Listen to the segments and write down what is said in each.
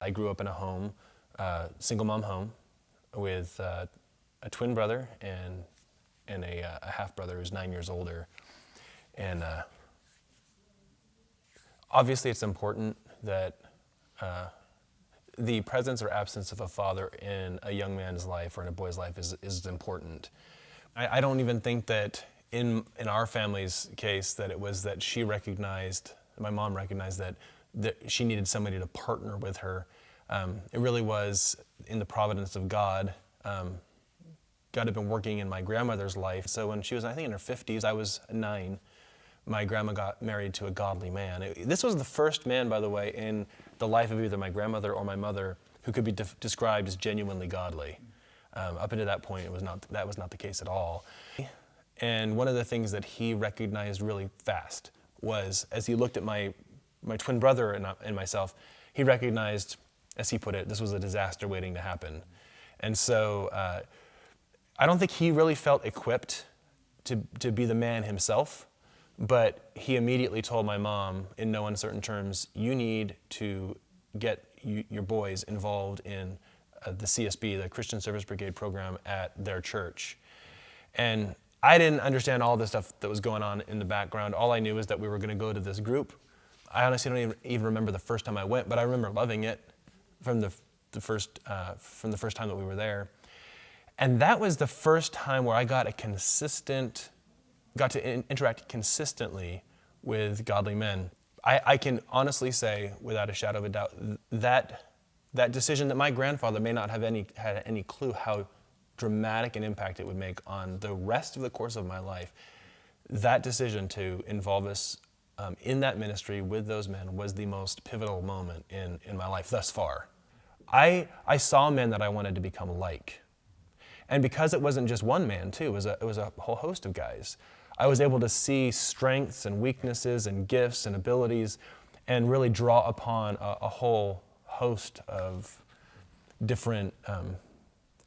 I grew up in a home, single mom home, with a twin brother and a half brother who's 9 years older. And obviously it's important that the presence or absence of a father in a young man's life or in a boy's life is important. I don't even think that in our family's case that it was that my mom recognized that she needed somebody to partner with her. It really was in the providence of God. God had been working in my grandmother's life. So when she was, I think, in her 50s, I was 9, my grandma got married to a godly man. This was the first man, by the way, in the life of either my grandmother or my mother who could be described as genuinely godly. Up until that point, that was not the case at all. And one of the things that he recognized really fast was, as he looked at my twin brother and myself, he recognized, as he put it, this was a disaster waiting to happen. And so I don't think he really felt equipped to be the man himself, but he immediately told my mom in no uncertain terms, you need to get your boys involved in the CSB, the Christian Service Brigade program at their church. And I didn't understand all the stuff that was going on in the background. All I knew was that we were going to go to this group. I honestly don't even remember the first time I went, but I remember loving it from the first time that we were there. And that was the first time where I got to interact consistently with godly men. I can honestly say, without a shadow of a doubt, that decision that my grandfather may not have had any clue how dramatic an impact it would make on the rest of the course of my life, that decision to involve us in that ministry with those men was the most pivotal moment in my life thus far. I saw men that I wanted to become like. And because it wasn't just one man, too, it was a whole host of guys, I was able to see strengths and weaknesses and gifts and abilities and really draw upon a whole host of different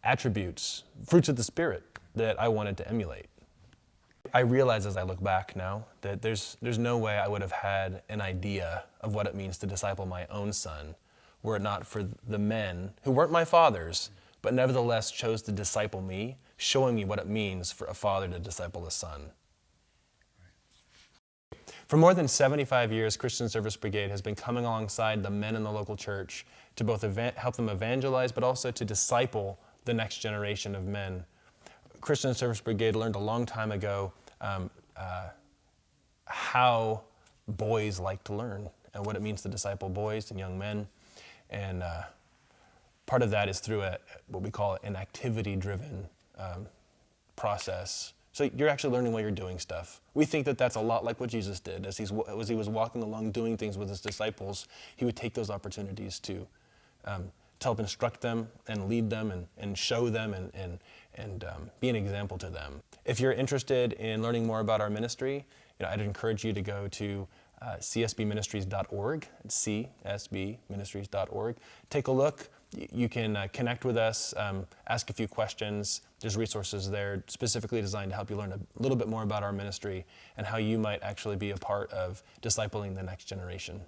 attributes, fruits of the Spirit that I wanted to emulate. I realize as I look back now that there's no way I would have had an idea of what it means to disciple my own son were it not for the men who weren't my fathers, but nevertheless chose to disciple me, showing me what it means for a father to disciple a son. For more than 75 years, Christian Service Brigade has been coming alongside the men in the local church to both help them evangelize, but also to disciple the next generation of men. Christian Service Brigade learned a long time ago how boys like to learn and what it means to disciple boys and young men. And part of that is through what we call an activity-driven process. So you're actually learning while you're doing stuff. We think that that's a lot like what Jesus did. As he was walking along doing things with his disciples, he would take those opportunities to help instruct them and lead them and show them and be an example to them. If you're interested in learning more about our ministry, I'd encourage you to go to csbministries.org, csbministries.org. Take a look. You can connect with us, ask a few questions. There's resources there specifically designed to help you learn a little bit more about our ministry and how you might actually be a part of discipling the next generation.